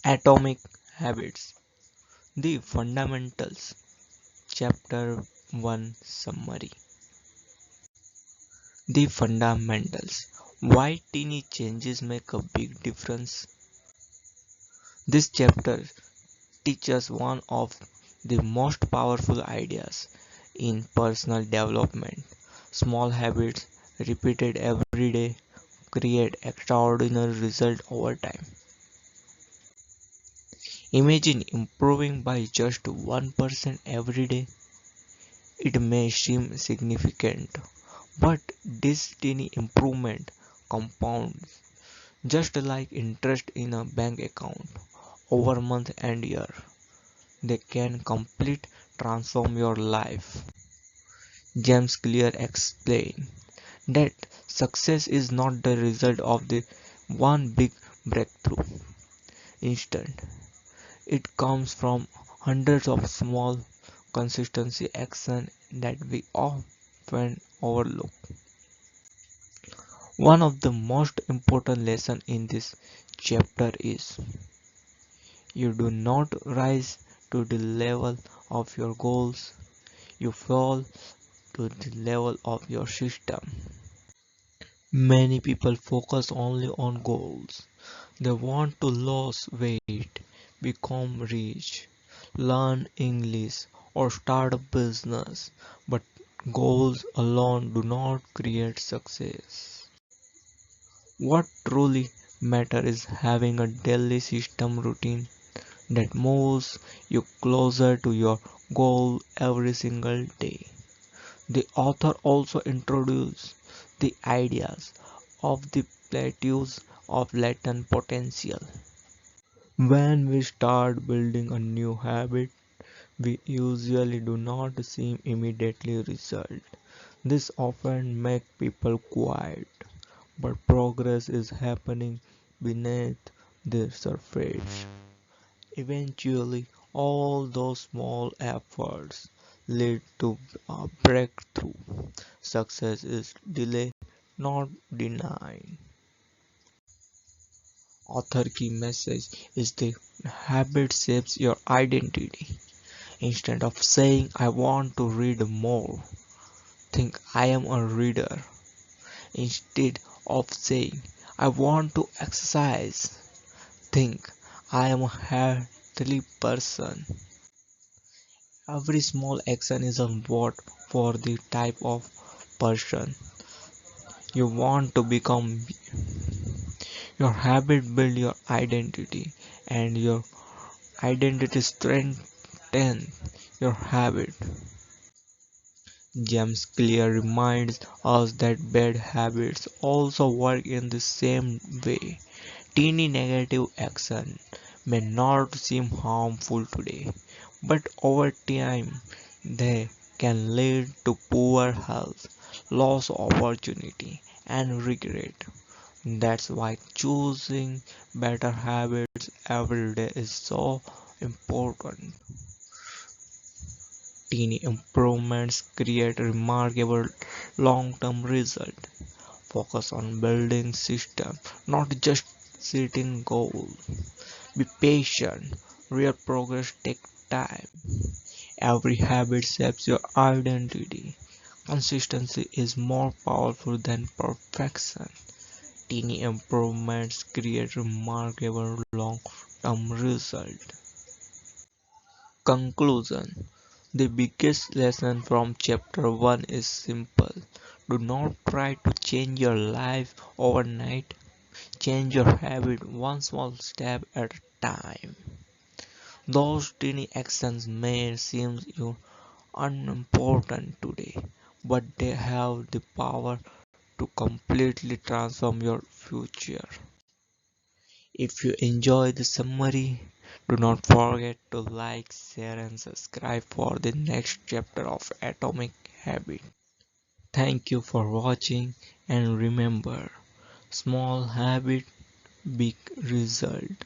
Atomic Habits. The Fundamentals. Chapter 1 Summary. The Fundamentals. Why teeny changes make a big difference. This chapter teaches one of the most powerful ideas in personal development. Small habits repeated every day create extraordinary results over time. Imagine improving by just 1% every day. It may seem significant, but this tiny improvement compounds just like interest in a bank account over month and year. They can complete transform your life. James Clear explained that success is not the result of the one big breakthrough instant. It comes from hundreds of small consistency action that we often overlook. One of the most important lessons in this chapter is you do not rise to the level of your goals, you fall to the level of your system. Many people focus only on goals. They want to lose weight, become rich, learn English, or start a business, but goals alone do not create success. What truly matters is having a daily system routine that moves you closer to your goal every single day. The author also introduces the ideas of the plateaus of latent potential. When we start building a new habit, we usually do not see immediately result. This often makes people quiet, but progress is happening beneath the surface. Eventually, all those small efforts lead to a breakthrough. Success is delayed, not denied. Author key message is the habit shapes your identity. Instead of saying I want to read more, think I am a reader. Instead of saying I want to exercise, think I am a healthy person. Every small action is a vote for the type of person you want to become. Your habit build your identity and your identity strengthens your habit. James Clear reminds us that bad habits also work in the same way. Teeny negative action may not seem harmful today, but over time they can lead to poor health, loss of opportunity, and regret. That's why choosing better habits every day is so important. Teeny improvements create remarkable long-term results. Focus on building system, not just setting goals. Be patient. Real progress takes time. Every habit shapes your identity. Consistency is more powerful than perfection. Teeny improvements create remarkable long-term results. Conclusion. The biggest lesson from chapter 1 is simple. Do not try to change your life overnight. Change your habit one small step at a time. Those tiny actions may seem you unimportant today, but they have the power to completely transform your future. If you enjoy the summary, do not forget to like, share and subscribe for the next chapter of Atomic Habit. Thank you for watching and remember, small habit, big result.